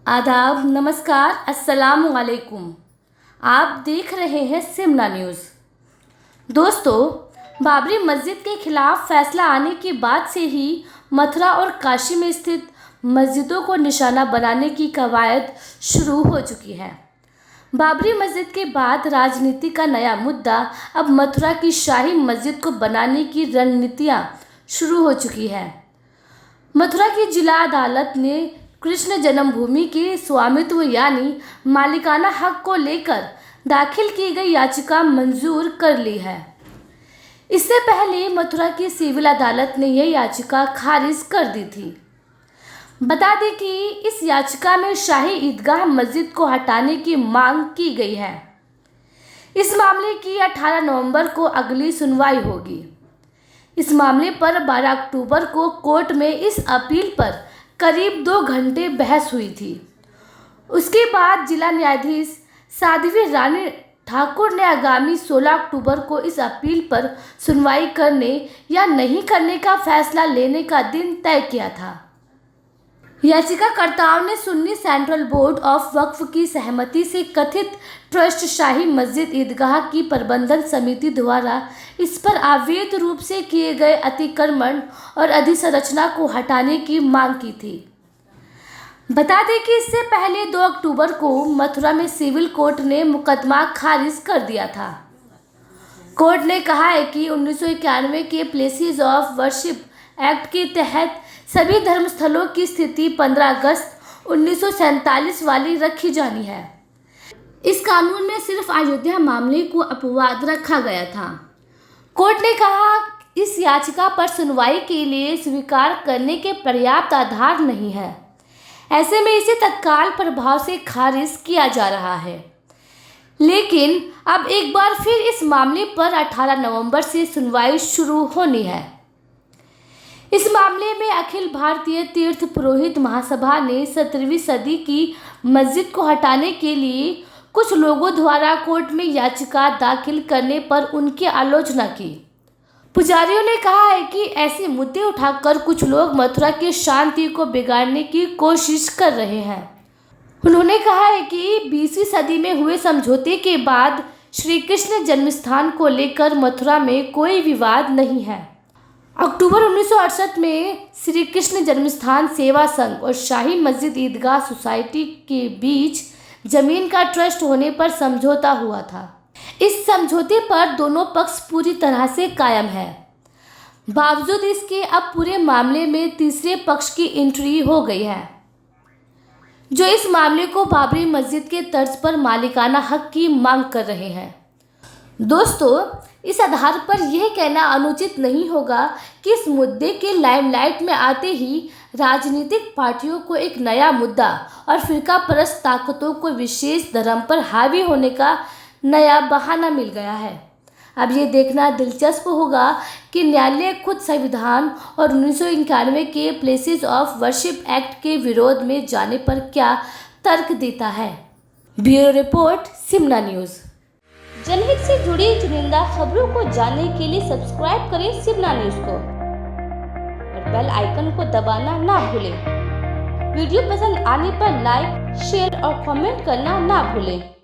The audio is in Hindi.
आदाब, नमस्कार, अस्सलाम वालेकुम। आप देख रहे हैं सिमना न्यूज़। दोस्तों, बाबरी मस्जिद के खिलाफ फैसला आने के बाद से ही मथुरा और काशी में स्थित मस्जिदों को निशाना बनाने की कवायद शुरू हो चुकी है। बाबरी मस्जिद के बाद राजनीति का नया मुद्दा अब मथुरा की शाही मस्जिद को बनाने की रणनीतियाँ शुरू हो चुकी है। मथुरा की जिला अदालत ने कृष्ण जन्मभूमि के स्वामित्व यानी मालिकाना हक को लेकर दाखिल की गई याचिका मंजूर कर ली है। इससे पहले मथुरा की सिविल अदालत ने यह याचिका खारिज कर दी थी। बता दें कि इस याचिका में शाही ईदगाह मस्जिद को हटाने की मांग की गई है। इस मामले की 18 नवंबर को अगली सुनवाई होगी। इस मामले पर 12 अक्टूबर को कोर्ट में इस अपील पर करीब 2 घंटे बहस हुई थी। उसके बाद जिला न्यायाधीश साध्वी रानी ठाकुर ने आगामी 16 अक्टूबर को इस अपील पर सुनवाई करने या नहीं करने का फैसला लेने का दिन तय किया था। याचिकाकर्ताओं ने सुन्नी सेंट्रल बोर्ड ऑफ वक्फ की सहमति से कथित ट्रस्ट शाही मस्जिद ईदगाह की प्रबंधन समिति द्वारा इस पर अवैध रूप से किए गए अतिक्रमण और अधिसंरचना को हटाने की मांग की थी। बता दें कि इससे पहले 2 अक्टूबर को मथुरा में सिविल कोर्ट ने मुकदमा खारिज कर दिया था। कोर्ट ने कहा है कि 1991 के प्लेसेस ऑफ वर्शिप एक्ट के तहत सभी धर्मस्थलों की स्थिति 15 अगस्त 1947 वाली रखी जानी है। इस कानून में सिर्फ अयोध्या मामले को अपवाद रखा गया था। कोर्ट ने कहा इस याचिका पर सुनवाई के लिए स्वीकार करने के पर्याप्त आधार नहीं है। ऐसे में इसे तत्काल प्रभाव से खारिज किया जा रहा है। लेकिन अब एक बार फिर इस मामले पर 18 नवंबर से सुनवाई शुरू होनी है। इस मामले में अखिल भारतीय तीर्थ पुरोहित महासभा ने 17वीं सदी की मस्जिद को हटाने के लिए कुछ लोगों द्वारा कोर्ट में याचिका दाखिल करने पर उनकी आलोचना की। पुजारियों ने कहा है कि ऐसे मुद्दे उठाकर कुछ लोग मथुरा की शांति को बिगाड़ने की कोशिश कर रहे हैं। उन्होंने कहा है कि 20वीं सदी में हुए समझौते के बाद श्री कृष्ण जन्मस्थान को लेकर मथुरा में कोई विवाद नहीं है। अक्टूबर 1968 में श्री कृष्ण जन्मस्थान सेवा संघ और शाही मस्जिद ईदगाह सोसाइटी के बीच जमीन का ट्रस्ट होने पर समझौता हुआ था। इस समझौते पर दोनों पक्ष पूरी तरह से कायम है। बावजूद इसके अब पूरे मामले में तीसरे पक्ष की एंट्री हो गई है, जो इस मामले को बाबरी मस्जिद के तर्ज पर मालिकाना हक की मांग कर रहे हैं। दोस्तों, इस आधार पर यह कहना अनुचित नहीं होगा कि इस मुद्दे के लाइमलाइट में आते ही राजनीतिक पार्टियों को एक नया मुद्दा और फिरका परस्त ताकतों को विशेष धर्म पर हावी होने का नया बहाना मिल गया है। अब ये देखना दिलचस्प होगा कि न्यायालय खुद संविधान और 1991 के प्लेसेस ऑफ वर्शिप एक्ट के विरोध में जाने पर क्या तर्क देता है। Bureau report, Simna news. जनहित से जुड़ी चुनिंदा खबरों को जानने के लिए सब्सक्राइब करें सिमना न्यूज़ को और बेल आइकन को दबाना ना भूलें। वीडियो पसंद आने पर लाइक, शेयर और कमेंट करना ना भूलें।